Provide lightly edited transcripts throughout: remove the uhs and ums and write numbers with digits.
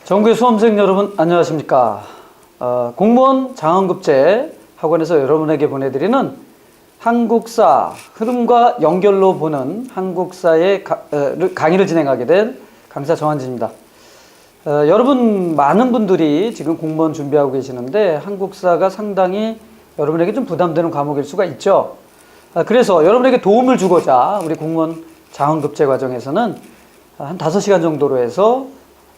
전국의 수험생 여러분 안녕하십니까. 공무원 장원급제 학원에서 여러분에게 보내드리는 한국사 흐름과 연결로 보는 한국사의 강의를 진행하게 된 강사 정한진입니다. 여러분 많은 분들이 지금 공무원 준비하고 계시는데 한국사가 상당히 여러분에게 좀 부담되는 과목일 수가 있죠. 그래서 여러분에게 도움을 주고자 우리 공무원 장원급제 과정에서는 한 5시간 정도로 해서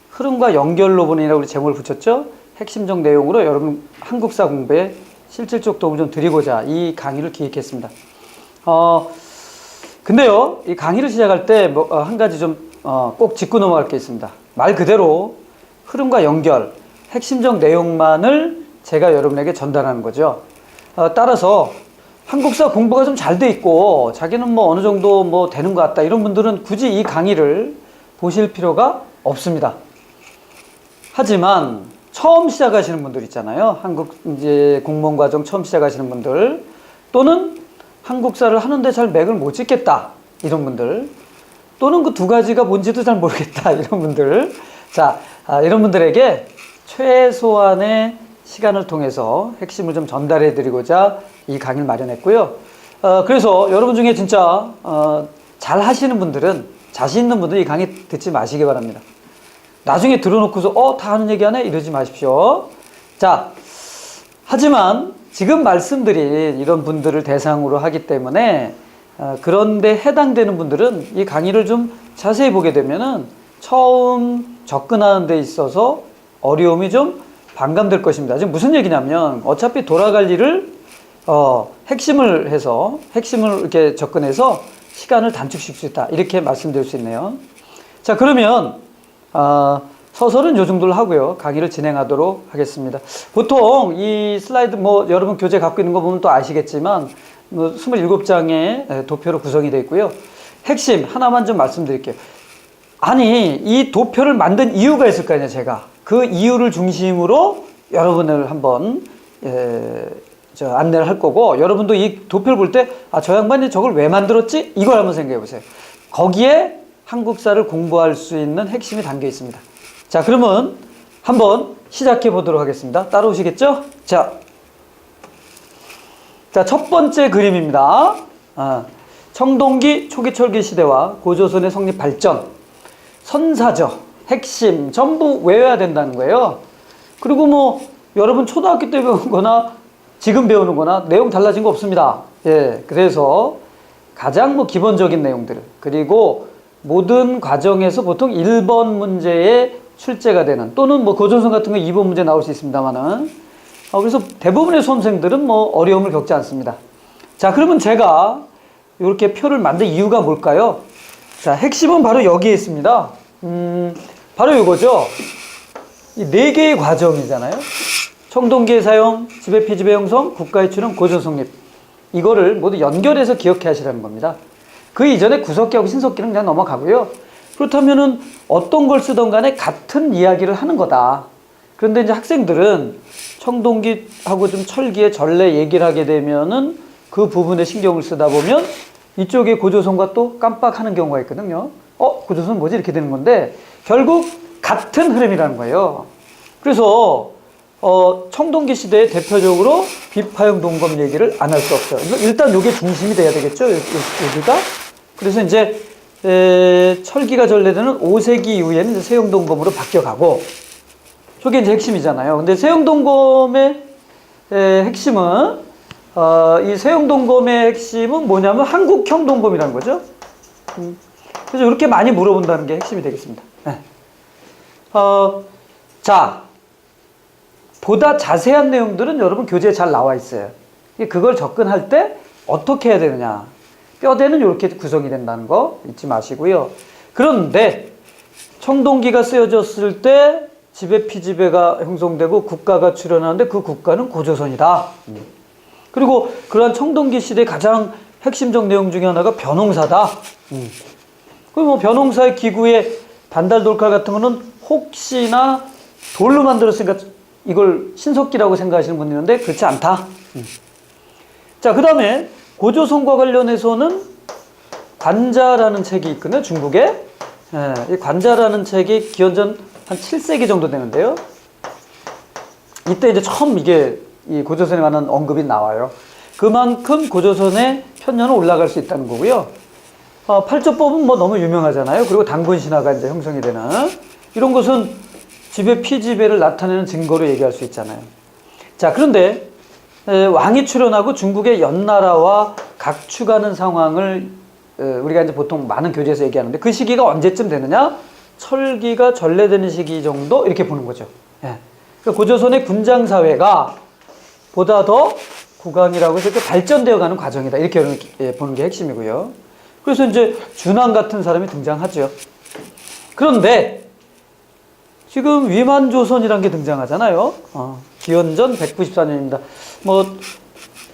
흐름과 연결로 보는이라고 우리 제목을 붙였죠. 핵심적 내용으로 여러분 한국사 공부에 실질적 도움을 좀 드리고자 이 강의를 기획했습니다. 근데요, 이 강의를 시작할 때 한 가지 좀 꼭 짚고 넘어갈 게 있습니다. 말 그대로 흐름과 연결, 핵심적 내용만을 제가 여러분에게 전달하는 거죠. 따라서 한국사 공부가 좀 잘 돼 있고 자기는 뭐 어느 정도 뭐 되는 것 같다 이런 분들은 굳이 이 강의를 보실 필요가 없습니다. 하지만 처음 시작하시는 분들 있잖아요. 한국 이제 공무원 과정 처음 시작하시는 분들 또는 한국사를 하는데 잘 맥을 못 짚겠다 이런 분들 또는 그 두 가지가 뭔지도 잘 모르겠다 이런 분들 이런 분들에게 최소한의 시간을 통해서 핵심을 좀 전달해 드리고자 이 강의를 마련했고요. 그래서 여러분 중에 진짜 잘 하시는 분들은 자신 있는 분들은 이 강의 듣지 마시기 바랍니다. 나중에 들어놓고서 다 하는 얘기 하네? 이러지 마십시오. 자, 하지만 지금 말씀드린 이런 분들을 대상으로 하기 때문에 그런데 해당되는 분들은 이 강의를 좀 자세히 보게 되면은 처음 접근하는 데 있어서 어려움이 좀 반감될 것입니다. 지금 무슨 얘기냐면 어차피 돌아갈 일을 핵심을 이렇게 접근해서 시간을 단축시킬 수 있다. 이렇게 말씀드릴 수 있네요. 자, 그러면 서설은 요 정도로 하고요. 강의를 진행하도록 하겠습니다. 보통 이 슬라이드 여러분 교재 갖고 있는 거 보면 또 아시겠지만 27장의 도표로 구성이 되어 있고요. 핵심 하나만 좀 말씀드릴게요. 아니, 이 도표를 만든 이유가 있을 거 아니에요, 제가. 그 이유를 중심으로 여러분을 한번 안내를 할 거고, 여러분도 이 도표를 볼 때 저 양반이 저걸 왜 만들었지? 이걸 한번 생각해 보세요. 거기에 한국사를 공부할 수 있는 핵심이 담겨 있습니다. 자, 그러면 한번 시작해 보도록 하겠습니다. 따라오시겠죠? 자, 첫 번째 그림입니다. 청동기 초기철기 시대와 고조선의 성립 발전, 선사적, 핵심 전부 외워야 된다는 거예요. 그리고 여러분 초등학교 때 배운 거나 지금 배우는 거나 내용 달라진 거 없습니다. 예, 그래서 가장 기본적인 내용들, 그리고 모든 과정에서 보통 1번 문제에 출제가 되는, 또는 고전선 같은 거 2번 문제 나올 수 있습니다만은, 그래서 대부분의 수험생들은 어려움을 겪지 않습니다. 자, 그러면 제가 이렇게 표를 만든 이유가 뭘까요? 자, 핵심은 바로 여기에 있습니다. 바로 이거죠. 이 4개의 과정이잖아요. 청동기의 사용, 지배 피지배 형성, 국가의 출현, 고전 성립. 이거를 모두 연결해서 기억해 하시라는 겁니다. 그 이전에 구석기하고 신석기는 그냥 넘어가고요. 그렇다면은 어떤 걸 쓰던 간에 같은 이야기를 하는 거다. 그런데 이제 학생들은 청동기하고 좀 철기의 전례 얘기를 하게 되면은 그 부분에 신경을 쓰다 보면 이쪽에 고조선과 또 깜빡하는 경우가 있거든요. 고조선 뭐지? 이렇게 되는 건데 결국 같은 흐름이라는 거예요. 그래서 청동기 시대에 대표적으로 비파형 동검 얘기를 안 할 수 없어요. 일단 이게 중심이 돼야 되겠죠, 여기가. 그래서 이제 철기가 전래되는 5세기 이후에는 이제 세형 동검으로 바뀌어가고, 저게 이제 핵심이잖아요. 근데 세형 동검의 핵심은 이 세형 동검의 핵심은 뭐냐면 한국형 동검이라는 거죠. 그래서 이렇게 많이 물어본다는 게 핵심이 되겠습니다. 네. 자, 보다 자세한 내용들은 여러분 교재에 잘 나와 있어요. 그걸 접근할 때 어떻게 해야 되느냐. 뼈대는 이렇게 구성이 된다는 거 잊지 마시고요. 그런데 청동기가 쓰여졌을 때 지배 피지배가 형성되고 국가가 출현하는데 그 국가는 고조선이다. 그리고 그러한 청동기 시대의 가장 핵심적 내용 중에 하나가 벼농사다. 그리고 벼농사의 기구에 반달 돌칼 같은 거는 혹시나 돌로 만들었으니까 이걸 신석기라고 생각하시는 분이 있는데 그렇지 않다. 자, 그 다음에 고조선과 관련해서는 관자라는 책이 있거든요, 중국에. 이 관자라는 책이 기원전 한 7세기 정도 되는데요. 이때 이제 처음 이게 이 고조선에 관한 언급이 나와요. 그만큼 고조선의 편년은 올라갈 수 있다는 거고요. 팔조법은 뭐 너무 유명하잖아요. 그리고 단군 신화가 이제 형성이 되는 이런 것은 지배 피지배를 나타내는 증거로 얘기할 수 있잖아요. 자, 그런데 왕이 출현하고 중국의 연나라와 각축하는 상황을 우리가 이제 보통 많은 교재에서 얘기하는데 그 시기가 언제쯤 되느냐? 철기가 전래되는 시기 정도 이렇게 보는 거죠. 예. 그러니까 고조선의 군장 사회가 보다 더 국왕이라고 해서 이렇게 발전되어 가는 과정이다. 이렇게 보는 게 핵심이고요. 그래서 이제 준왕 같은 사람이 등장하죠. 그런데 지금 위만조선이라는 게 등장하잖아요. 기원전 194년입니다.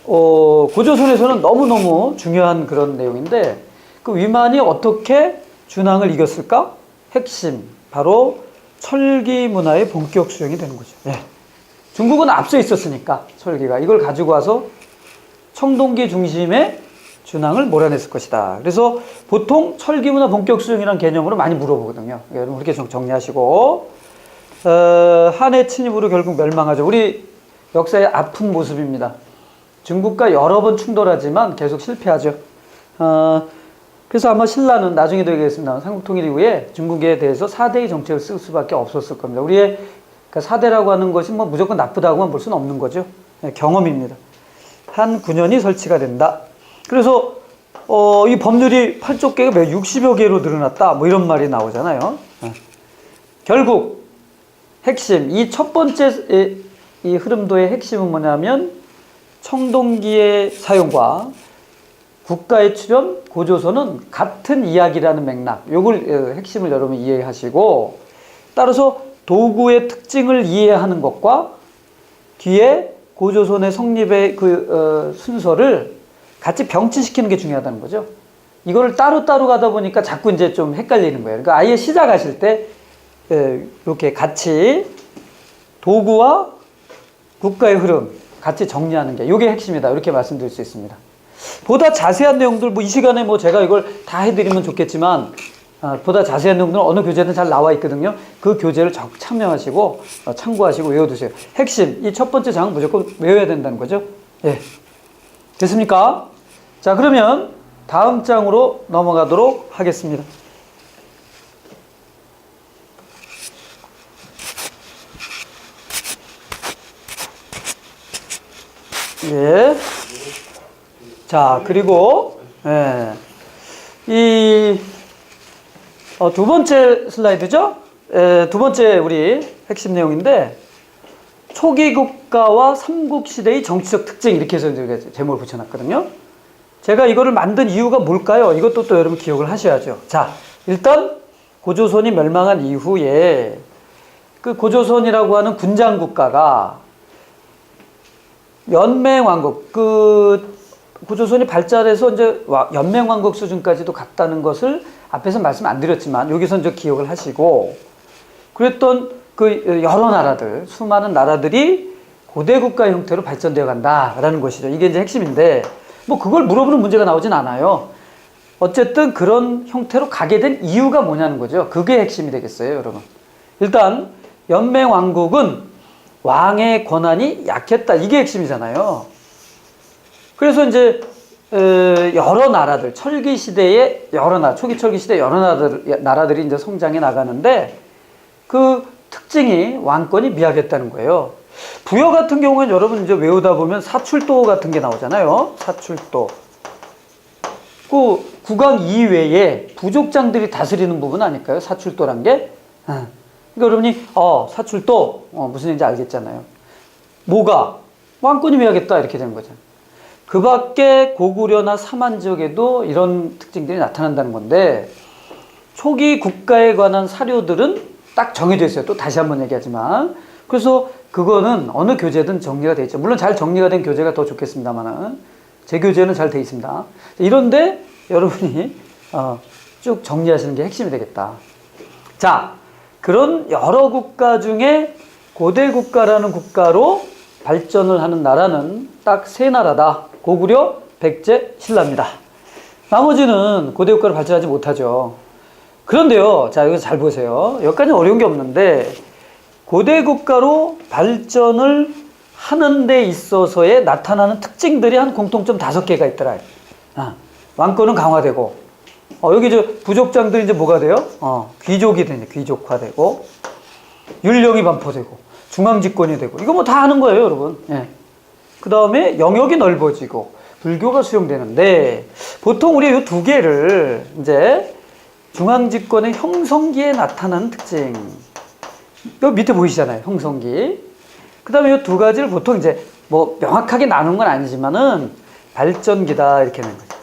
고조선에서는 너무너무 중요한 그런 내용인데 그 위만이 어떻게 준왕을 이겼을까? 핵심, 바로 철기 문화의 본격 수용이 되는 거죠. 예. 중국은 앞서 있었으니까 철기가 이걸 가지고 와서 청동기 중심의 준왕을 몰아냈을 것이다. 그래서 보통 철기 문화 본격 수용이라는 개념으로 많이 물어보거든요. 여러분 그렇게 좀 정리하시고 한의 침입으로 결국 멸망하죠. 우리 역사의 아픈 모습입니다. 중국과 여러 번 충돌하지만 계속 실패하죠. 그래서 아마 신라는 나중에도 얘기했습니다. 삼국통일 이후에 중국에 대해서 4대의 정책을 쓸 수밖에 없었을 겁니다. 우리의 4대라고 하는 것이 뭐 무조건 나쁘다고만 볼 수는 없는 거죠. 네, 경험입니다. 한 9년이 설치가 된다. 그래서 이 법률이 8조 개가 60여 개로 늘어났다. 뭐 이런 말이 나오잖아요. 결국 핵심, 이 첫 번째 이 흐름도의 핵심은 뭐냐면 청동기의 사용과 국가의 출현, 고조선은 같은 이야기라는 맥락, 요걸 핵심을 여러분 이해하시고 따라서 도구의 특징을 이해하는 것과 뒤에 고조선의 성립의 순서를 같이 병치시키는 게 중요하다는 거죠. 이거를 따로따로 가다 보니까 자꾸 이제 좀 헷갈리는 거예요. 그러니까 아예 시작하실 때 이렇게 같이 도구와 국가의 흐름 같이 정리하는 게 이게 핵심이다. 이렇게 말씀드릴 수 있습니다. 보다 자세한 내용들 이 시간에 제가 이걸 다 해드리면 좋겠지만 보다 자세한 내용들은 어느 교재든 잘 나와 있거든요. 그 교재를 참여하시고 참고하시고 외워두세요. 핵심, 이 첫 번째 장은 무조건 외워야 된다는 거죠. 예. 됐습니까? 자, 그러면 다음 장으로 넘어가도록 하겠습니다. 예. 자, 그리고, 두 번째 슬라이드죠? 두 번째 우리 핵심 내용인데, 초기 국가와 삼국시대의 정치적 특징, 이렇게 해서 제목을 붙여놨거든요. 제가 이거를 만든 이유가 뭘까요? 이것도 또 여러분 기억을 하셔야죠. 자, 일단, 고조선이 멸망한 이후에, 그 고조선이라고 하는 군장 국가가 연맹왕국, 고조선이 발달해서 이제 연맹왕국 수준까지도 갔다는 것을 앞에서 말씀 안 드렸지만 여기서 이제 기억을 하시고 그랬던 여러 나라들, 수많은 나라들이 고대 국가 형태로 발전되어 간다라는 것이죠. 이게 이제 핵심인데 그걸 물어보는 문제가 나오진 않아요. 어쨌든 그런 형태로 가게 된 이유가 뭐냐는 거죠. 그게 핵심이 되겠어요, 여러분. 일단 연맹왕국은 왕의 권한이 약했다. 이게 핵심이잖아요. 그래서 이제 여러 나라들, 철기 시대의 여러 나라, 초기 철기 시대 여러 나라들이 이제 성장해 나가는데 그 특징이 왕권이 미약했다는 거예요. 부여 같은 경우는 여러분 이제 외우다 보면 사출도 같은 게 나오잖아요. 사출도. 그 국왕 이외에 부족장들이 다스리는 부분 아닐까요? 사출도란 게. 그러니까 여러분이 사출도 무슨 얘기인지 알겠잖아요. 뭐가? 왕권이 미약했다 이렇게 되는 거잖아요. 그 밖에 고구려나 삼한 지역에도 이런 특징들이 나타난다는 건데 초기 국가에 관한 사료들은 딱 정해져 있어요. 또 다시 한번 얘기하지만 그래서 그거는 어느 교재든 정리가 돼 있죠. 물론 잘 정리가 된 교재가 더 좋겠습니다만은 제 교재는 잘 돼 있습니다. 이런데 여러분이 쭉 정리하시는 게 핵심이 되겠다. 자, 그런 여러 국가 중에 고대 국가라는 국가로 발전을 하는 나라는 딱 세 나라다. 고구려, 백제, 신라입니다. 나머지는 고대 국가로 발전하지 못하죠. 그런데요, 자, 여기서 잘 보세요. 여기까지 어려운 게 없는데, 고대 국가로 발전을 하는 데 있어서의 나타나는 특징들이 한 공통점 5개가 있더라. 왕권은 강화되고, 여기 부족장들이 이제 뭐가 돼요? 귀족이 되냐, 귀족화되고, 율령이 반포되고, 중앙집권이 되고, 이거 뭐 다 아는 거예요, 여러분. 예. 그 다음에 영역이 넓어지고, 불교가 수용되는데, 보통 우리 이 2개를 이제 중앙집권의 형성기에 나타나는 특징. 여기 밑에 보이시잖아요, 형성기. 그 다음에 이 2가지를 보통 이제 뭐 명확하게 나누는 건 아니지만은 발전기다, 이렇게 하는 거죠.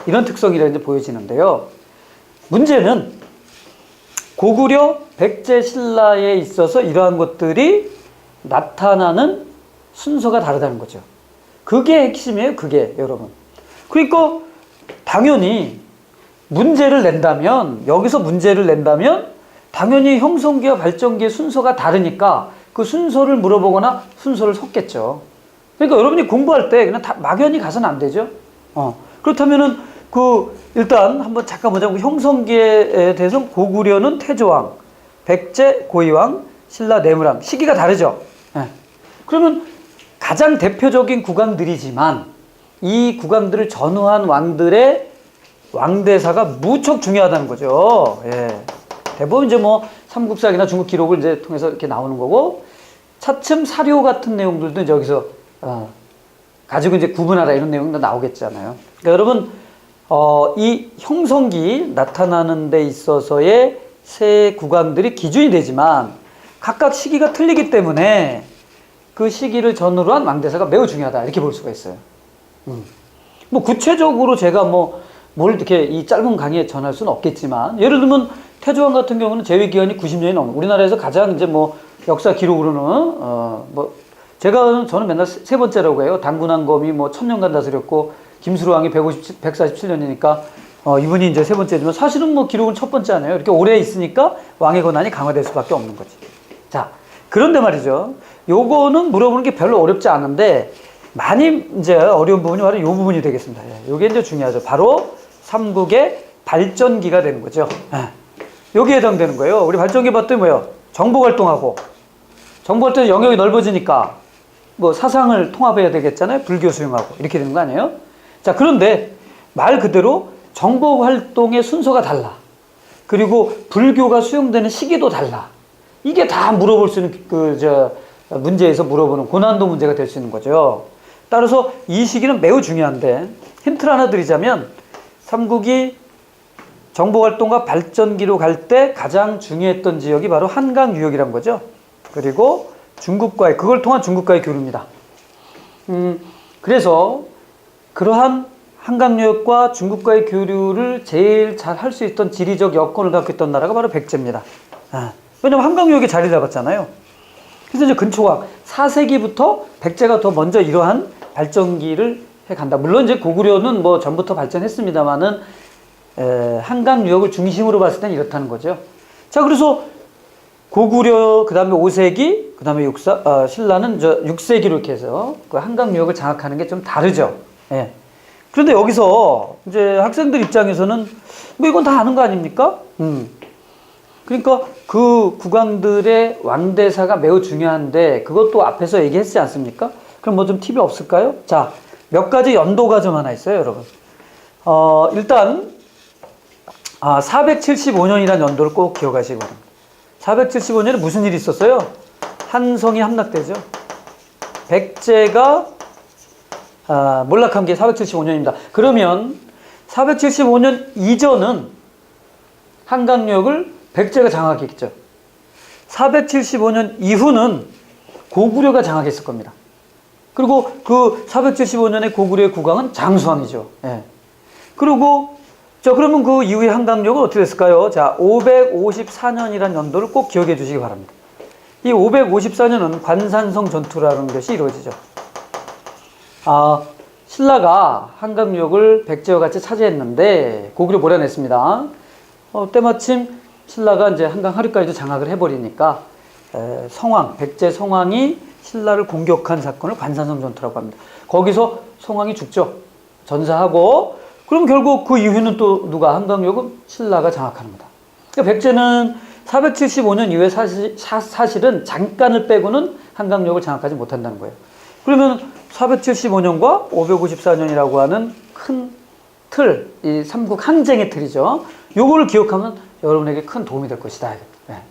이런 특성이라 이제 보여지는데요. 문제는 고구려 백제 신라에 있어서 이러한 것들이 나타나는 순서가 다르다는 거죠. 그게 핵심이에요, 그게, 여러분. 그러니까 당연히 문제를 낸다면, 여기서 문제를 낸다면 당연히 형성기와 발전기의 순서가 다르니까 그 순서를 물어보거나 순서를 섞겠죠. 그러니까 여러분이 공부할 때 그냥 다 막연히 가서는 안 되죠. 그렇다면은 일단 한번 잠깐 보자고. 형성기에 대해서는 고구려는 태조왕, 백제 고이왕, 신라 내무왕. 시기가 다르죠. 그러면 가장 대표적인 국왕들이지만 이 국왕들을 전후한 왕들의 왕대사가 무척 중요하다는 거죠. 대부분 이제 뭐 삼국사기나 중국 기록을 이제 통해서 이렇게 나오는 거고, 차츰 사료 같은 내용들도 이제 여기서 가지고 이제 구분하라 이런 내용도 나오겠잖아요. 그러니까 여러분, 이 형성기 나타나는 데 있어서의 세 국왕들이 기준이 되지만 각각 시기가 틀리기 때문에 그 시기를 전후로 한 왕대사가 매우 중요하다, 이렇게 볼 수가 있어요. 뭐 구체적으로 제가 뭘 이렇게 이 짧은 강의에 전할 수는 없겠지만, 예를 들면 태조왕 같은 경우는 재위 기간이 90년이 넘는, 우리나라에서 가장 이제 뭐 역사 기록으로는 저는 맨날 세 번째라고 해요. 당군왕검이 뭐 1000년간 다스렸고 김수로 왕이 147년이니까 이분이 이제 세 번째지만, 사실은 뭐 기록은 첫 번째 아니에요. 이렇게 오래 있으니까 왕의 권한이 강화될 수밖에 없는 거지. 자, 그런데 말이죠. 요거는 물어보는 게 별로 어렵지 않은데, 많이 이제 어려운 부분이 바로 이 부분이 되겠습니다. 요게 이제 중요하죠. 바로 삼국의 발전기가 되는 거죠. 여기에 해당되는 거예요. 우리 발전기 봤더니 뭐예요? 정보 활동하고, 정보 활동의 영역이 넓어지니까 뭐 사상을 통합해야 되겠잖아요. 불교 수용하고 이렇게 되는 거 아니에요? 자, 그런데 말 그대로 정보 활동의 순서가 달라. 그리고 불교가 수용되는 시기도 달라. 이게 다 물어볼 수 있는 문제에서 물어보는 고난도 문제가 될 수 있는 거죠. 따라서 이 시기는 매우 중요한데, 힌트를 하나 드리자면 삼국이 정보활동과 발전기로 갈 때 가장 중요했던 지역이 바로 한강 유역이란 거죠. 그리고 그걸 통한 중국과의 교류입니다. 그래서 그러한 한강 유역과 중국과의 교류를 제일 잘 할 수 있던 지리적 여건을 갖고 있던 나라가 바로 백제입니다. 왜냐면 한강 유역에 자리 잡았잖아요. 그래서 이제 근초왕 4세기부터 백제가 더 먼저 이러한 발전기를 해간다. 물론 이제 고구려는 뭐 전부터 발전했습니다만은 한강 유역을 중심으로 봤을 땐 이렇다는 거죠. 자, 그래서 고구려, 그 다음에 5세기, 그 다음에 신라는 6세기로 이렇게 해서 그 한강 유역을 장악하는 게 좀 다르죠. 그런데 여기서 이제 학생들 입장에서는 뭐 이건 다 아는 거 아닙니까? 그러니까 그 국왕들의 왕대사가 매우 중요한데 그것도 앞에서 얘기했지 않습니까? 그럼 뭐 좀 팁이 없을까요? 자, 몇 가지 연도가 좀 하나 있어요, 여러분. 일단 475년이라는 연도를 꼭 기억하시기 바랍니다. 475년에 무슨 일이 있었어요? 한성이 함락되죠. 백제가 몰락한 게 475년입니다. 그러면 475년 이전은 한강역을 백제가 장악했죠. 475년 이후는 고구려가 장악했을 겁니다. 그리고 그 475년에 고구려의 국왕은 장수왕이죠. 그리고 그러면 그 이후의 한강역은 어떻게 됐을까요? 자, 554년이라는 연도를 꼭 기억해 주시기 바랍니다. 이 554년은 관산성 전투라는 것이 이루어지죠. 신라가 한강역을 백제와 같이 차지했는데 고구려 몰아냈습니다. 때마침 신라가 이제 한강 하류까지도 장악을 해버리니까 백제 성왕이 신라를 공격한 사건을 관산성 전투라고 합니다. 거기서 성왕이 죽죠. 전사하고 그럼 결국 그 이후는 또 누가 한강역은 신라가 장악하는 거다. 그러니까 백제는 475년 이후에 사실은 잠깐을 빼고는 한강역을 장악하지 못한다는 거예요. 그러면 475년과 554년이라고 하는 큰 틀, 이 삼국 항쟁의 틀이죠. 요거를 기억하면 여러분에게 큰 도움이 될 것이다. 네.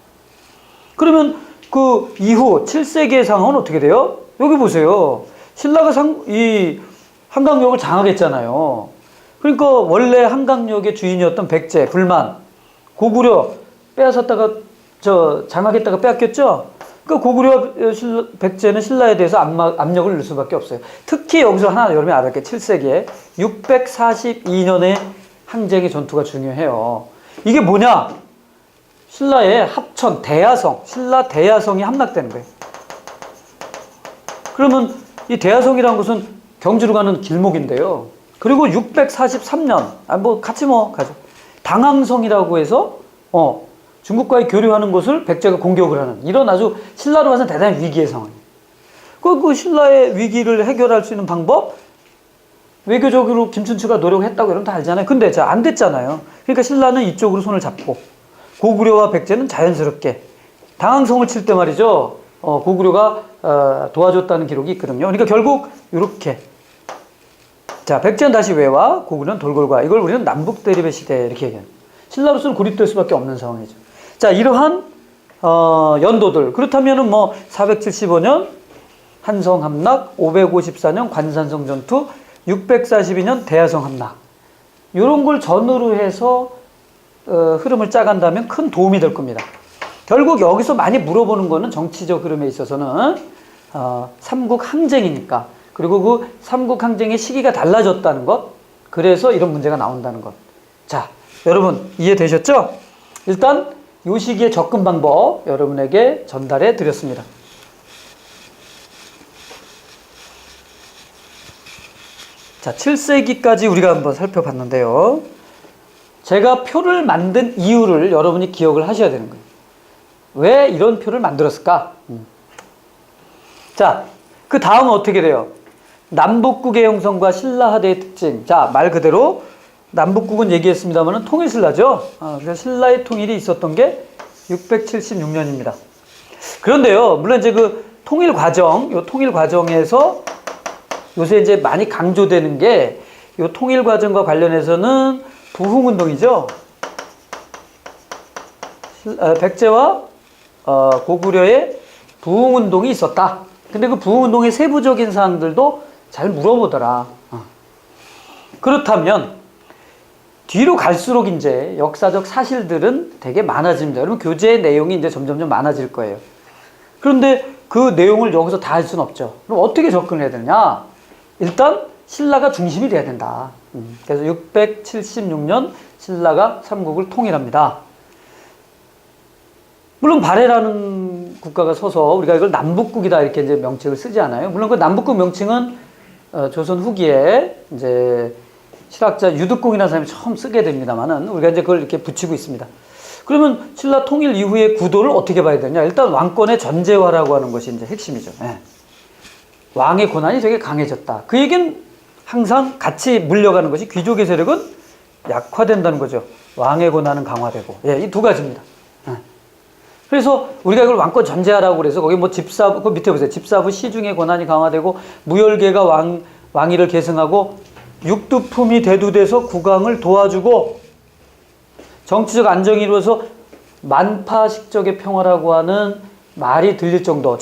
그러면 그 이후 7세기의 상황은 어떻게 돼요? 여기 보세요. 신라가 이 한강역을 장악했잖아요. 그러니까 원래 한강역의 주인이었던 백제, 불만, 고구려 빼앗았다가 장악했다가 빼앗겼죠. 그러니까 고구려 백제는 신라에 대해서 압력을 넣을 수밖에 없어요. 특히 여기서 하나 여러분이 알아야 게 7세기에 642년의 항쟁의 전투가 중요해요. 이게 뭐냐? 신라의 합천 대야성, 신라 대야성이 함락되는 거예요. 그러면 이 대야성이라는 것은 경주로 가는 길목인데요. 그리고 643년, 가죠. 당항성이라고 해서 중국과의 교류하는 곳을 백제가 공격을 하는 이런 아주 신라로 봐서는 대단히 위기의 상황이에요. 그 신라의 위기를 해결할 수 있는 방법, 외교적으로 김춘추가 노력했다고 여러분 다 알잖아요. 근데 안 됐잖아요. 그러니까 신라는 이쪽으로 손을 잡고 고구려와 백제는 자연스럽게 당항성을 칠 때 말이죠. 고구려가 도와줬다는 기록이 있거든요. 그러니까 결국 이렇게 백제는 다시 외와 고구려는 돌골과, 이걸 우리는 남북 대립의 시대 이렇게 얘기해요. 신라로서는 고립될 수밖에 없는 상황이죠. 이러한 연도들, 그렇다면은 475년 한성 함락, 554년 관산성 전투, 642년 대야성 함락, 이런 걸 전후로 해서 흐름을 짜간다면 큰 도움이 될 겁니다. 결국 여기서 많이 물어보는 거는 정치적 흐름에 있어서는 삼국 항쟁이니까, 그리고 그 삼국 항쟁의 시기가 달라졌다는 것, 그래서 이런 문제가 나온다는 것. 여러분 이해되셨죠? 일단 이 시기의 접근 방법 여러분에게 전달해 드렸습니다. 7세기까지 우리가 한번 살펴봤는데요. 제가 표를 만든 이유를 여러분이 기억을 하셔야 되는 거예요. 왜 이런 표를 만들었을까? 그 다음은 어떻게 돼요? 남북국의 형성과 신라하대의 특징. 말 그대로 남북국은 얘기했습니다만 통일신라죠. 그래서 신라의 통일이 있었던 게 676년입니다. 그런데요, 물론 이제 그 통일 과정에서 요새 이제 많이 강조되는 게, 이 통일 과정과 관련해서는 부흥운동이죠. 백제와 고구려의 부흥운동이 있었다. 근데 그 부흥운동의 세부적인 사항들도 잘 물어보더라. 그렇다면 뒤로 갈수록 이제 역사적 사실들은 되게 많아집니다. 여러분 교재의 내용이 이제 점점 많아질 거예요. 그런데 그 내용을 여기서 다 할 수는 없죠. 그럼 어떻게 접근을 해야 되느냐? 일단 신라가 중심이 돼야 된다. 그래서 676년 신라가 삼국을 통일합니다. 물론 발해라는 국가가 서서 우리가 이걸 남북국이다 이렇게 이제 명칭을 쓰지 않아요. 물론 그 남북국 명칭은 조선 후기에 이제 실학자 유득공이라는 사람이 처음 쓰게 됩니다만은 우리가 이제 그걸 이렇게 붙이고 있습니다. 그러면 신라 통일 이후의 구도를 어떻게 봐야 되냐? 일단 왕권의 전제화라고 하는 것이 이제 핵심이죠. 왕의 권한이 되게 강해졌다. 그 얘기는 항상 같이 물려가는 것이 귀족의 세력은 약화된다는 거죠. 왕의 권한은 강화되고. 이 두 가지입니다. 그래서 우리가 이걸 왕권 전제하라고 그래서 거기 집사부, 그 밑에 보세요. 집사부 시중의 권한이 강화되고 무열계가 왕위를 계승하고 육두품이 대두돼서 국왕을 도와주고 정치적 안정이 이루어서 만파식적의 평화라고 하는 말이 들릴 정도.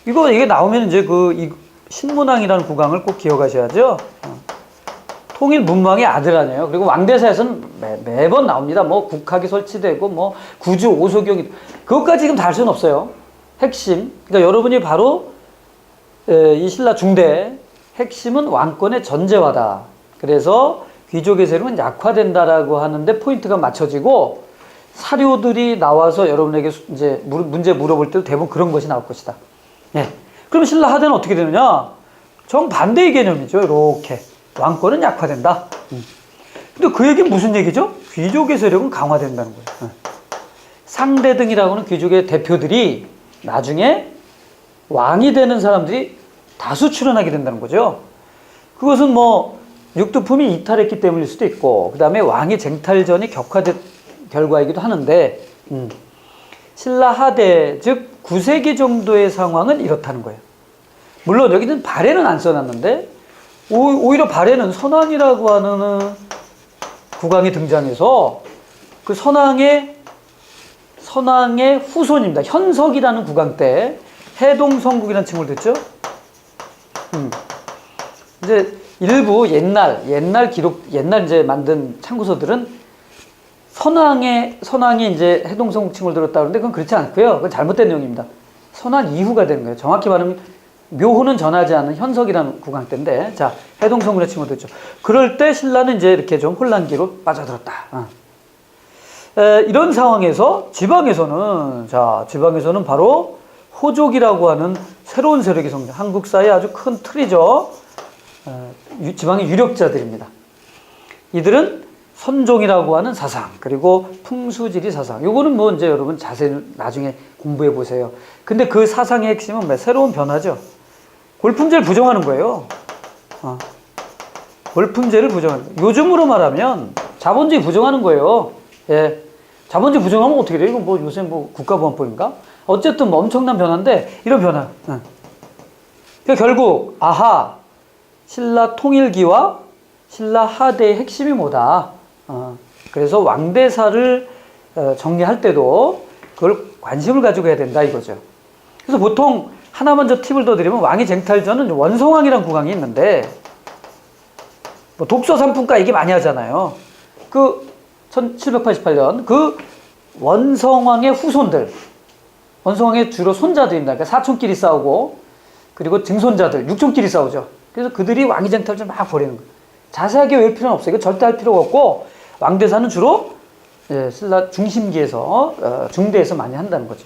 이게 나오면 이제 이 신문왕이라는 국왕을 꼭 기억하셔야죠. 통일 문왕의 아들 아니에요. 그리고 왕대사에서는 매번 나옵니다. 국학이 설치되고 구주 오소경이, 그것까지 지금 다 할 수는 없어요. 핵심. 그러니까 여러분이 바로 이 신라 중대 핵심은 왕권의 전제화다. 그래서 귀족의 세력은 약화된다라고 하는데 포인트가 맞춰지고 사료들이 나와서 여러분에게 이제 문제 물어볼 때도 대부분 그런 것이 나올 것이다. 그럼 신라 하대는 어떻게 되느냐? 정반대의 개념이죠. 이렇게. 왕권은 약화된다. 근데 그 얘기는 무슨 얘기죠? 귀족의 세력은 강화된다는 거예요. 상대등이라고 하는 귀족의 대표들이 나중에 왕이 되는 사람들이 다수 출연하게 된다는 거죠. 그것은 육두품이 이탈했기 때문일 수도 있고, 그 다음에 왕의 쟁탈전이 격화된 결과이기도 하는데, 신라 하대, 즉 9세기 정도의 상황은 이렇다는 거예요. 물론 여기는 발해는 안 써놨는데, 오히려 발해는 선왕이라고 하는 국왕이 등장해서 그 선왕의 후손입니다. 현석이라는 국왕 때 해동성국이라는 칭호를 듣죠. 이제 일부 옛날 기록, 옛날 이제 만든 참고서들은 선왕이 이제 해동성국 칭호를 들었다 그러는데 그건 그렇지 않고요. 그건 잘못된 내용입니다. 선왕 이후가 되는 거예요. 정확히 말하면 묘호는 전하지 않은 현석이라는 국왕 때인데, 자, 해동성국이라는 칭호를 듣죠. 그럴 때 신라는 이제 이렇게 좀 혼란기로 빠져들었다. 이런 상황에서 지방에서는 바로 호족이라고 하는 새로운 세력이 성장. 한국사의 아주 큰 틀이죠. 지방의 유력자들입니다. 이들은 선종이라고 하는 사상, 그리고 풍수지리 사상. 요거는 뭐 이제 여러분 자세히 나중에 공부해 보세요. 근데 그 사상의 핵심은 새로운 변화죠. 골품제를 부정하는 거예요. 골품제를 부정하는 거예요. 요즘으로 말하면 자본주의 부정하는 거예요. 예. 자본주의 부정하면 어떻게 돼요? 이건 뭐 요새 뭐 국가보안법인가? 어쨌든 뭐 엄청난 변화인데, 이런 변화. 그러니까 결국, 신라 통일기와 신라 하대의 핵심이 뭐다. 그래서 왕대사를 정리할 때도 그걸 관심을 가지고 해야 된다 이거죠. 그래서 보통 하나 먼저 팁을 더 드리면, 왕의 쟁탈전은 원성왕이라는 국왕이 있는데, 뭐 독서 삼품가 이게 많이 하잖아요. 그 1788년 그 원성왕의 후손들, 원성왕의 주로 손자들입니다. 그러니까 사촌끼리 싸우고, 그리고 증손자들, 육촌끼리 싸우죠. 그래서 그들이 왕위 쟁탈전 막 벌이는 거예요. 자세하게 외울 필요는 없어요. 이거 절대 할 필요가 없고, 왕대사는 주로 신라 중심기에서 중대에서 많이 한다는 거죠.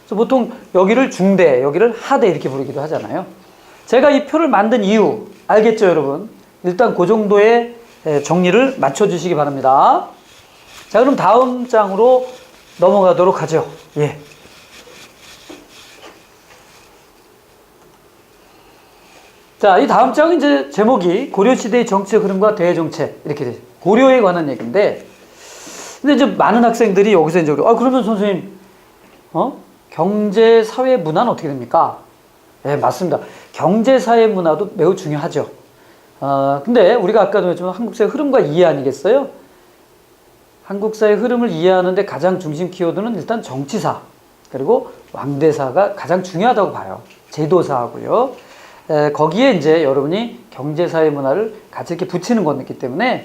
그래서 보통 여기를 중대, 여기를 하대 이렇게 부르기도 하잖아요. 제가 이 표를 만든 이유 알겠죠, 여러분? 일단 그 정도의 정리를 맞춰주시기 바랍니다. 자, 그럼 다음 장으로 넘어가도록 하죠. 예. 자, 이 다음 장은 이제 제목이 고려시대의 정치적 흐름과 대정책 이렇게 되죠. 고려에 관한 얘기인데, 근데 이제 많은 학생들이 여기서 이제 그러면 선생님, 경제, 사회, 문화는 어떻게 됩니까? 네, 맞습니다. 경제, 사회, 문화도 매우 중요하죠. 근데 우리가 아까도 했지만 한국사의 흐름과 이해 아니겠어요? 한국사의 흐름을 이해하는데 가장 중심 키워드는 일단 정치사, 그리고 왕대사가 가장 중요하다고 봐요. 제도사하고요. 거기에 이제 여러분이 경제, 사회, 문화를 같이 이렇게 붙이는 거기 때문에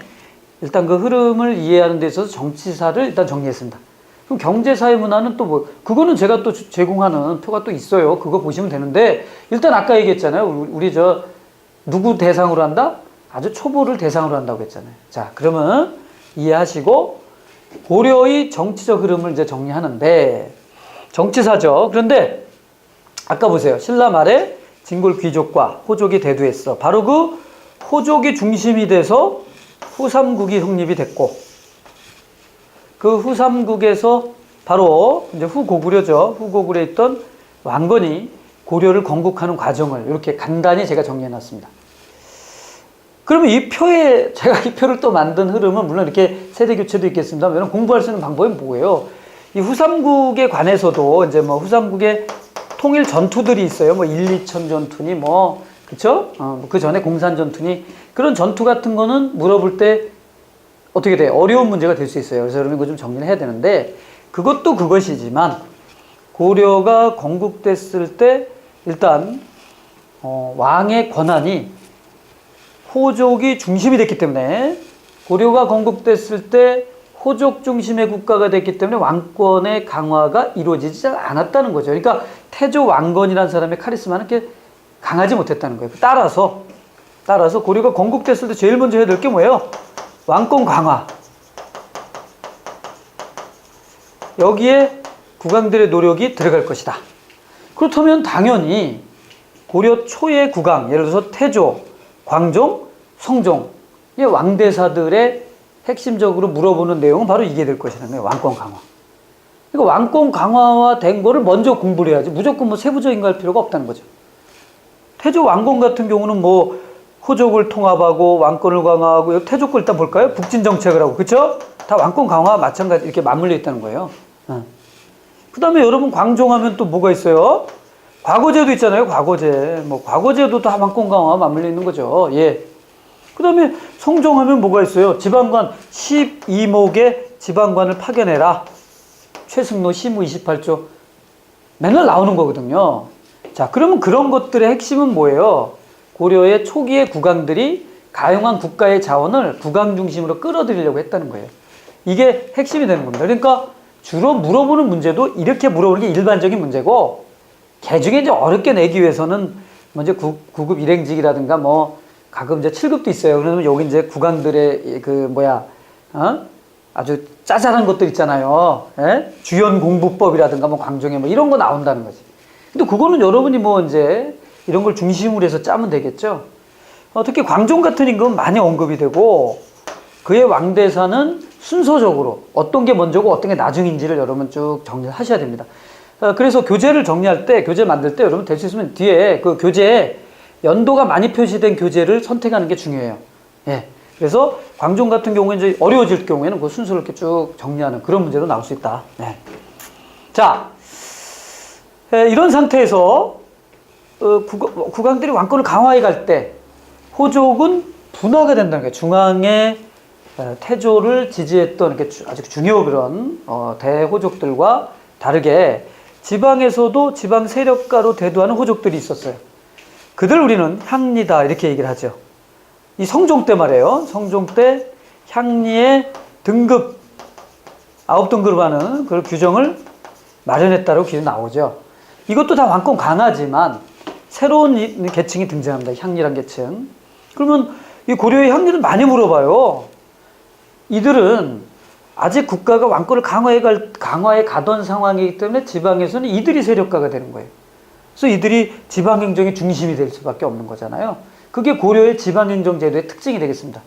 일단 그 흐름을 이해하는 데 있어서 정치사를 일단 정리했습니다. 그럼 경제, 사회, 문화는 또 뭐, 그거는 제가 또 제공하는 표가 또 있어요. 그거 보시면 되는데, 일단 아까 얘기했잖아요. 우리 누구 대상으로 한다? 아주 초보를 대상으로 한다고 했잖아요. 자, 그러면 이해하시고, 고려의 정치적 흐름을 이제 정리하는데, 정치사죠. 그런데, 아까 보세요. 신라 말에 진골 귀족과 호족이 대두했어. 바로 그 호족이 중심이 돼서 후삼국이 성립이 됐고, 그 후삼국에서 바로 이제 후고구려죠. 후고구려에 있던 왕건이 고려를 건국하는 과정을 이렇게 간단히 제가 정리해 놨습니다. 그러면 이 표에, 제가 이 표를 또 만든 흐름은 물론 이렇게 세대 교체도 있겠습니다만, 여러분 공부할 수 있는 방법이 뭐예요? 이 후삼국에 관해서도 이제 뭐 후삼국의 통일 전투들이 있어요. 뭐 1,2천 전투니 뭐, 그쵸? 그 전에 공산 전투니, 그런 전투 같은 거는 물어볼 때 어떻게 돼? 어려운 문제가 될 수 있어요. 그래서 여러분 이거 좀 정리를 해야 되는데, 그것도 그것이지만 고려가 건국됐을 때 일단 왕의 권한이 호족이 중심이 됐기 때문에, 고려가 건국됐을 때 호족 중심의 국가가 됐기 때문에 왕권의 강화가 이루어지지 않았다는 거죠. 그러니까 태조 왕건이라는 사람의 카리스마는 이렇게 강하지 못했다는 거예요. 따라서 고려가 건국됐을 때 제일 먼저 해야 될 게 뭐예요? 왕권 강화. 여기에 국왕들의 노력이 들어갈 것이다. 그렇다면 당연히 고려 초의 국왕, 예를 들어서 태조, 광종, 성종, 이 왕대사들의 핵심적으로 물어보는 내용은 바로 이게 될 것이라는 거예요. 왕권 강화. 그러니까 왕권 강화와 된 거를 먼저 공부를 해야지 무조건 뭐 세부적인 거 할 필요가 없다는 거죠. 태조 왕건 같은 경우는 뭐 호족을 통합하고 왕권을 강화하고 여기 태조권 일단 볼까요? 북진 정책을 하고 그렇죠? 다 왕권 강화와 마찬가지 이렇게 맞물려 있다는 거예요. 그 다음에 여러분 광종하면 또 뭐가 있어요? 과거제도 있잖아요. 과거제. 뭐 과거제도 다 왕권 강화와 맞물려 있는 거죠. 예. 그 다음에 성종하면 뭐가 있어요? 지방관 12목의 지방관을 파견해라. 최승로 시무 28조 맨날 나오는 거거든요. 자, 그러면 그런 것들의 핵심은 뭐예요? 고려의 초기의 국왕들이 가용한 국가의 자원을 국왕 중심으로 끌어들이려고 했다는 거예요. 이게 핵심이 되는 겁니다. 그러니까 주로 물어보는 문제도 이렇게 물어보는 게 일반적인 문제고, 개중에 이제 어렵게 내기 위해서는 먼저 9급 일행직이라든가 뭐 가끔 이제 7급도 있어요. 그러면 여기 이제 국왕들의 아주 짜잘한 것들 있잖아요. 예? 주연 공부법이라든가 뭐 광종에 뭐 이런 거 나온다는 거지. 근데 그거는 여러분이 뭐 이제 이런 걸 중심으로 해서 짜면 되겠죠. 특히 광종 같은 임금은 많이 언급이 되고, 그의 왕대사는 순서적으로 어떤 게 먼저고 어떤 게 나중인지를 여러분 쭉 정리하셔야 됩니다. 그래서 교재를 정리할 때, 교재 만들 때 여러분 될 수 있으면 뒤에 그 교재에 연도가 많이 표시된 교재를 선택하는 게 중요해요. 예. 그래서 광종 같은 경우에 이제 어려워질 경우에는 그 순서를 이렇게 쭉 정리하는 그런 문제로 나올 수 있다. 예. 자, 이런 상태에서 국왕들이 왕권을 강화해 갈 때 호족은 분화가 된다는 거예요. 중앙의 태조를 지지했던 아주 중요 그런 대호족들과 다르게 지방에서도 지방 세력가로 대두하는 호족들이 있었어요. 그들 우리는 향리다 이렇게 얘기를 하죠. 이 성종 때 말이에요. 성종 때 향리의 등급 9등급으로 하는 그런 규정을 마련했다고 기록이 나오죠. 이것도 다 왕권 강화지만 새로운 계층이 등장합니다. 향리란 계층. 그러면 이 고려의 향리를 많이 물어봐요. 이들은 아직 국가가 왕권을 강화해 가던 상황이기 때문에 지방에서는 이들이 세력가가 되는 거예요. 그래서 이들이 지방행정의 중심이 될 수밖에 없는 거잖아요. 그게 고려의 지방행정제도의 특징이 되겠습니다.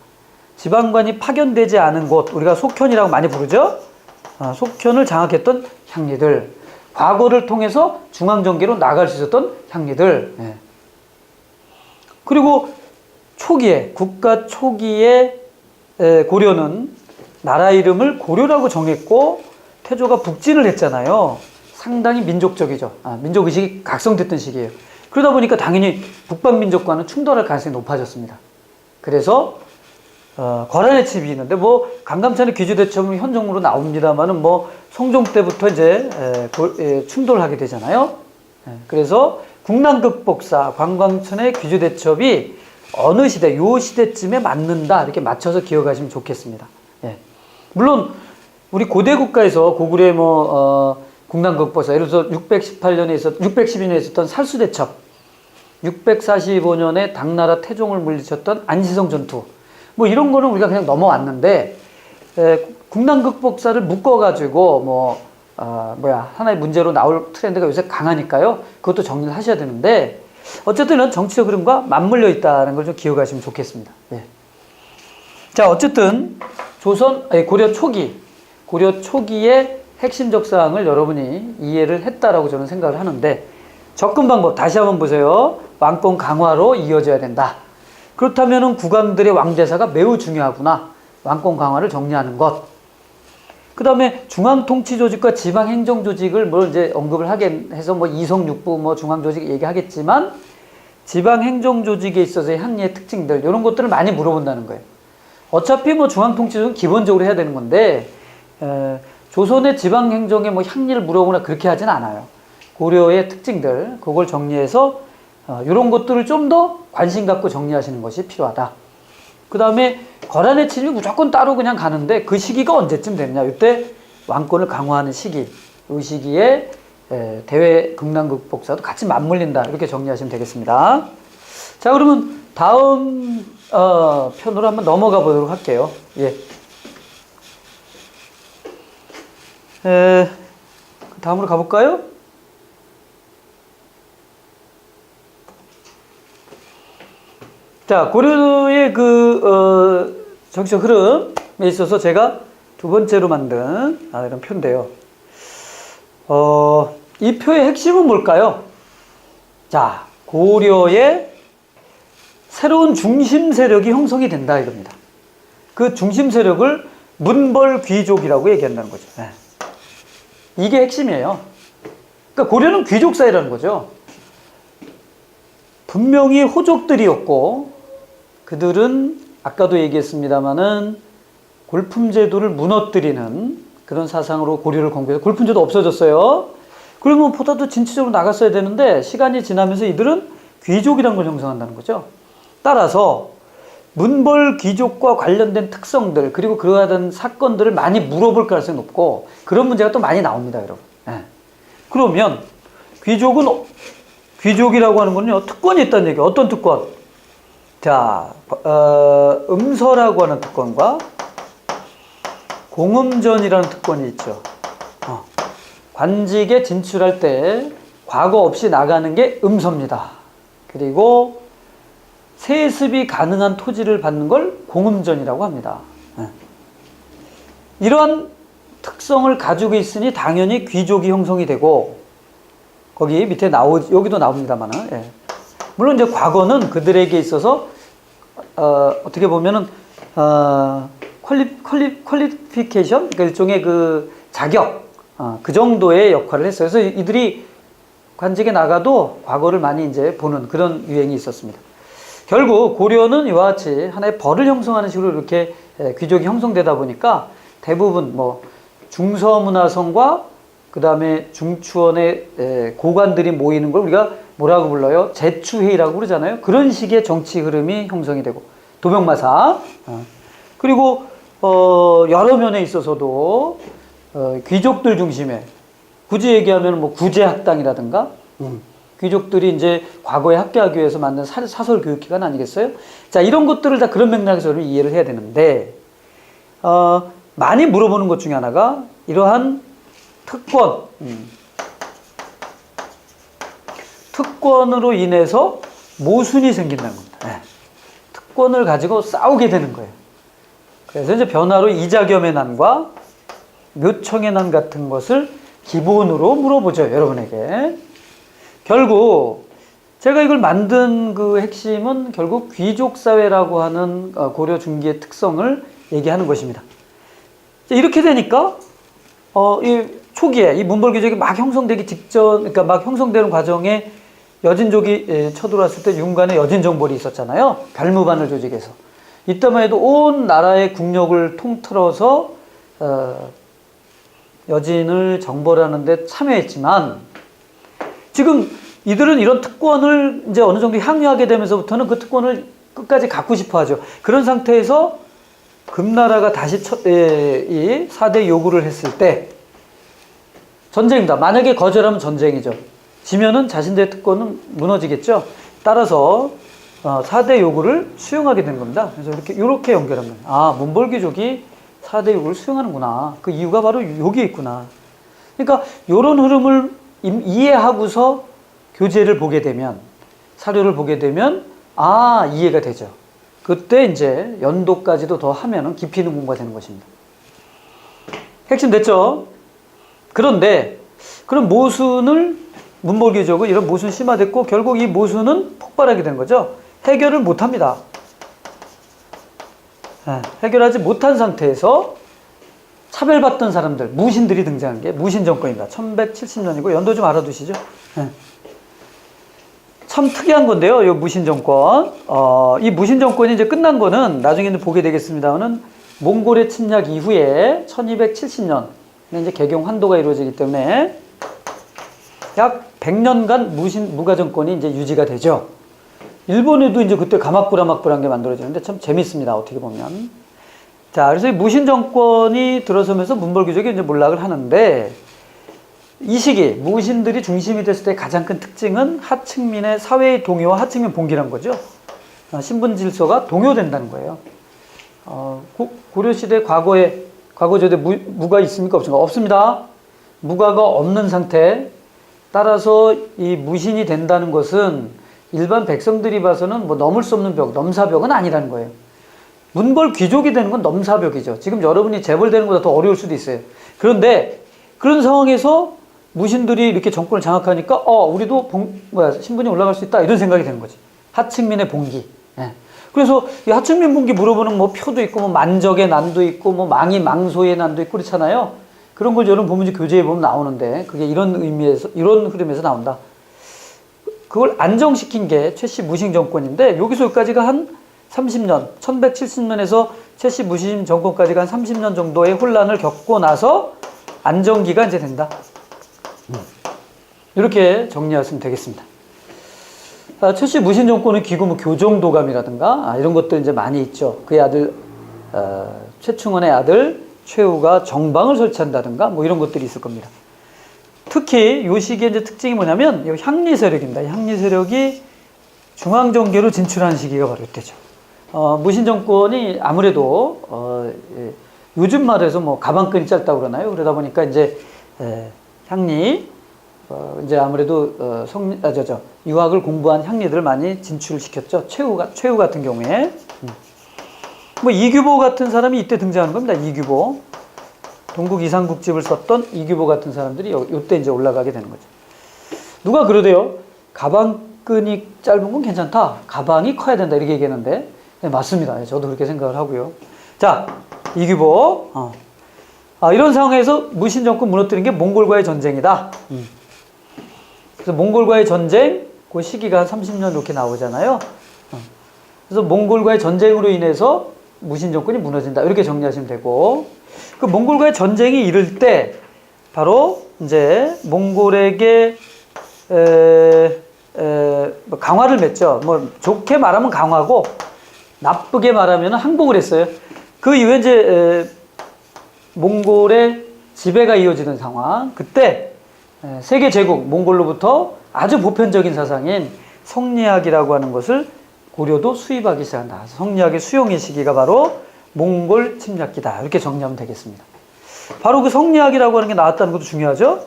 지방관이 파견되지 않은 곳, 우리가 속현이라고 많이 부르죠. 속현을 장악했던 향리들, 과거를 통해서 중앙정계로 나갈 수 있었던 향리들. 예. 그리고 초기에, 국가 초기에 고려는 나라 이름을 고려라고 정했고 태조가 북진을 했잖아요. 상당히 민족적이죠. 민족의식이 각성됐던 시기예요. 그러다 보니까 당연히 북방민족과는 충돌할 가능성이 높아졌습니다. 그래서 거란의 칩이 있는데 뭐 강감찬의 귀주대첩은 현종으로 나옵니다만은 뭐 성종 때부터 이제 충돌하게 되잖아요. 그래서 국난극복사 관광천의 귀주대첩이 어느 시대, 요 시대쯤에 맞는다 이렇게 맞춰서 기억하시면 좋겠습니다. 예. 물론 우리 고대 국가에서 고구려의 국난극복사 예를 들어서 612년에 있었던 살수대첩, 645년에 당나라 태종을 물리쳤던 안시성 전투, 뭐 이런 거는 우리가 그냥 넘어왔는데 국난극복사를 묶어가지고 하나의 문제로 나올 트렌드가 요새 강하니까요. 그것도 정리를 하셔야 되는데 어쨌든 이런 정치적 흐름과 맞물려 있다는 걸 좀 기억하시면 좋겠습니다. 예. 자, 어쨌든 고려 초기의 핵심적 사항을 여러분이 이해를 했다라고 저는 생각을 하는데, 접근 방법 다시 한번 보세요. 왕권 강화로 이어져야 된다. 그렇다면 국왕들의 왕대사가 매우 중요하구나. 왕권 강화를 정리하는 것. 그 다음에 중앙통치조직과 지방행정조직을 이제 언급을 하게 해서 이성육부 중앙조직 얘기하겠지만, 지방행정조직에 있어서의 향리의 특징들, 이런 것들을 많이 물어본다는 거예요. 어차피 중앙통치조직은 기본적으로 해야 되는 건데, 조선의 지방행정의 향리를 물어보거나 그렇게 하진 않아요. 고려의 특징들, 그걸 정리해서 이런 것들을 좀 더 관심 갖고 정리하시는 것이 필요하다. 그 다음에 거란의 침입이 무조건 따로 그냥 가는데 그 시기가 언제쯤 되느냐. 이때 왕권을 강화하는 시기, 이 시기에 대외 극난극복사도 같이 맞물린다. 이렇게 정리하시면 되겠습니다. 자, 그러면 다음 편으로 한번 넘어가 보도록 할게요. 예. 다음으로 가볼까요? 자, 고려의 정치적 흐름에 있어서 제가 두 번째로 만든 이런 표인데요. 이 표의 핵심은 뭘까요? 자, 고려의 새로운 중심 세력이 형성이 된다 이겁니다. 그 중심 세력을 문벌 귀족이라고 얘기한다는 거죠. 네. 이게 핵심이에요. 그러니까 고려는 귀족 사회라는 거죠. 분명히 호족들이었고 그들은 아까도 얘기했습니다마는 골품 제도를 무너뜨리는 그런 사상으로 고려를 건국해서 골품 제도 없어졌어요. 그러면 보다도 진취적으로 나갔어야 되는데 시간이 지나면서 이들은 귀족이라는 걸 형성한다는 거죠. 따라서 문벌 귀족과 관련된 특성들 그리고 그러한 사건들을 많이 물어볼 가능성이 높고 그런 문제가 또 많이 나옵니다, 여러분. 네. 그러면 귀족이라고 하는 거는요, 특권이 있다는 얘기예요. 어떤 특권? 자, 음서라고 하는 특권과 공음전이라는 특권이 있죠. 관직에 진출할 때 과거 없이 나가는 게 음서입니다. 그리고 세습이 가능한 토지를 받는 걸 공음전이라고 합니다. 이러한 특성을 가지고 있으니 당연히 귀족이 형성이 되고 거기 밑에 여기도 나옵니다만은 예. 물론 이제 과거는 그들에게 있어서 어떻게 보면은 퀄리피케이션 그러니까 일종의 그 자격 그 정도의 역할을 했어요. 그래서 이들이 관직에 나가도 과거를 많이 이제 보는 그런 유행이 있었습니다. 결국 고려는 이와 같이 하나의 벌을 형성하는 식으로 이렇게 귀족이 형성되다 보니까 대부분 뭐 중서문화성과 그 다음에 중추원의 고관들이 모이는 걸 우리가 뭐라고 불러요? 제추회의라고 그러잖아요. 그런 식의 정치 흐름이 형성이 되고 도병마사 그리고 여러 면에 있어서도 귀족들 중심의 굳이 얘기하면 뭐 구제학당이라든가 귀족들이 이제 과거에 합격하기 위해서 만든 사설 교육기관 아니겠어요? 자, 이런 것들을 다 그런 맥락에서 이해를 해야 되는데 많이 물어보는 것 중에 하나가 이러한 특권으로 인해서 모순이 생긴다는 겁니다. 네. 특권을 가지고 싸우게 되는 거예요. 그래서 이제 변화로 이자겸의 난과 묘청의 난 같은 것을 기본으로 물어보죠, 여러분에게. 결국 제가 이걸 만든 그 핵심은 결국 귀족사회라고 하는 고려 중기의 특성을 얘기하는 것입니다. 이렇게 되니까 이 초기에 이 문벌귀족이 막 형성되기 직전, 그러니까 막 형성되는 과정에 여진족이 쳐들어왔을 때 윤관의 여진정벌이 있었잖아요. 별무반을 조직해서. 이때만 해도 온 나라의 국력을 통틀어서 여진을 정벌하는 데 참여했지만 지금 이들은 이런 특권을 이제 어느 정도 향유하게 되면서부터는 그 특권을 끝까지 갖고 싶어 하죠. 그런 상태에서 금나라가 다시 이 4대 요구를 했을 때 전쟁이다. 만약에 거절하면 전쟁이죠. 지면은 자신들의 특권은 무너지겠죠. 따라서 4대 요구를 수용하게 된 겁니다. 그래서 이렇게 연결한 겁니다. 아, 문벌귀족이 4대 요구를 수용하는구나. 그 이유가 바로 여기에 있구나. 그러니까 이런 흐름을 이해하고서 교재를 보게 되면, 사료를 보게 되면 이해가 되죠. 그때 이제 연도까지도 더 하면은 깊이 있는 공부가 되는 것입니다. 핵심 됐죠? 그런데 그런 모순을 문벌귀족은 이런 모순 심화됐고 결국 이 모순은 폭발하게 된 거죠. 해결을 못합니다. 해결하지 못한 상태에서 차별받던 사람들, 무신들이 등장한 게 무신정권입니다. 1170년이고 연도 좀 알아두시죠. 참 특이한 건데요. 이 무신정권. 이 무신정권이 이제 끝난 거는 나중에는 보게 되겠습니다만은 몽골의 침략 이후에 1270년 이제 개경 환도가 이루어지기 때문에 약 100년간 무가정권이 이제 유지가 되죠. 일본에도 이제 그때 가마쿠라막부라는 게 만들어지는데 참 재밌습니다. 어떻게 보면. 자, 그래서 이 무신정권이 들어서면서 문벌귀족이 이제 몰락을 하는데 이 시기 무신들이 중심이 됐을 때 가장 큰 특징은 하층민의 사회의 동요와 하층민 봉기란 거죠. 신분 질서가 동요된다는 거예요. 고려시대 과거제도에 무가 있습니까? 없습니까? 없습니다. 무가가 없는 상태. 따라서 이 무신이 된다는 것은 일반 백성들이 봐서는 뭐 넘을 수 없는 벽, 넘사벽은 아니라는 거예요. 문벌 귀족이 되는 건 넘사벽이죠. 지금 여러분이 재벌되는 것보다 더 어려울 수도 있어요. 그런데 그런 상황에서 무신들이 이렇게 정권을 장악하니까 우리도 신분이 올라갈 수 있다 이런 생각이 되는 거지. 하층민의 봉기. 예. 그래서 이 하층민분기 물어보는 뭐 표도 있고 뭐 만적의 난도 있고 뭐 망이 망소의 난도 있고 그렇잖아요. 그런 걸 여러분 보면 이제 교재에 보면 나오는데 그게 이런 의미에서 이런 흐름에서 나온다. 그걸 안정시킨 게 최씨 무신 정권인데 여기서 여기까지가 한 30년, 1170년에서 최씨 무신 정권까지가 한 30년 정도의 혼란을 겪고 나서 안정기가 이제 된다. 이렇게 정리하시면 되겠습니다. 최씨 무신 정권의 기구 뭐 교정도감이라든가 이런 것들 이제 많이 있죠. 그의 아들 최충원의 아들 최후가 정방을 설치한다든가 뭐 이런 것들이 있을 겁니다. 특히 이 시기의 이제 특징이 뭐냐면 이 향리 세력입니다. 이 향리 세력이 중앙 정계로 진출하는 시기가 바로 이때죠. 무신 정권이 아무래도 요즘 말해서 뭐 가방끈이 짧다고 그러나요? 그러다 보니까 이제 향리 이제 아무래도 유학을 공부한 향리들을 많이 진출시켰죠. 최후 같은 경우에 뭐 이규보 같은 사람이 이때 등장하는 겁니다. 이규보 동국 이상국집을 썼던 이규보 같은 사람들이 이때 이제 올라가게 되는 거죠. 누가 그러대요. 가방끈이 짧은 건 괜찮다. 가방이 커야 된다 이렇게 얘기했는데 네, 맞습니다. 저도 그렇게 생각을 하고요. 자, 이규보 이런 상황에서 무신 정권 무너뜨린 게 몽골과의 전쟁이다. 그래서 몽골과의 전쟁, 그 시기가 한 30년 이렇게 나오잖아요. 그래서 몽골과의 전쟁으로 인해서 무신 정권이 무너진다. 이렇게 정리하시면 되고, 그 몽골과의 전쟁이 이를 때, 바로 이제 몽골에게 뭐 강화를 맺죠. 뭐 좋게 말하면 강화고, 나쁘게 말하면 항복을 했어요. 그 이후에 이제 몽골의 지배가 이어지는 상황. 그때 세계 제국 몽골로부터 아주 보편적인 사상인 성리학이라고 하는 것을 고려도 수입하기 시작한다. 성리학의 수용의 시기가 바로 몽골 침략기다. 이렇게 정리하면 되겠습니다. 바로 그 성리학이라고 하는 게 나왔다는 것도 중요하죠.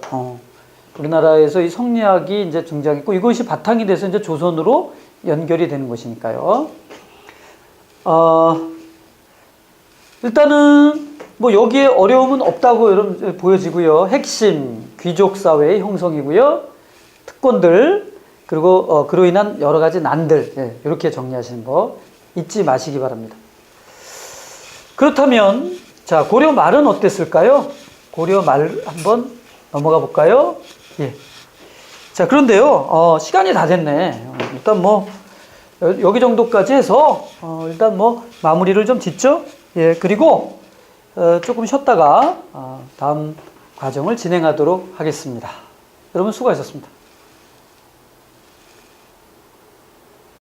우리나라에서 이 성리학이 이제 등장했고 이것이 바탕이 돼서 이제 조선으로 연결이 되는 것이니까요. 일단은 뭐 여기에 어려움은 없다고 여러분 보여지고요. 핵심 귀족 사회의 형성이고요. 특권들 그리고 그로 인한 여러 가지 난들 이렇게 정리하시는 거 잊지 마시기 바랍니다. 그렇다면 자 고려 말은 어땠을까요? 고려 말 한번 넘어가 볼까요? 예. 자 그런데요 시간이 다 됐네. 일단 뭐 여기 정도까지 해서 일단 뭐 마무리를 좀 짓죠. 예 그리고 조금 쉬었다가 다음 과정을 진행하도록 하겠습니다. 여러분 수고하셨습니다.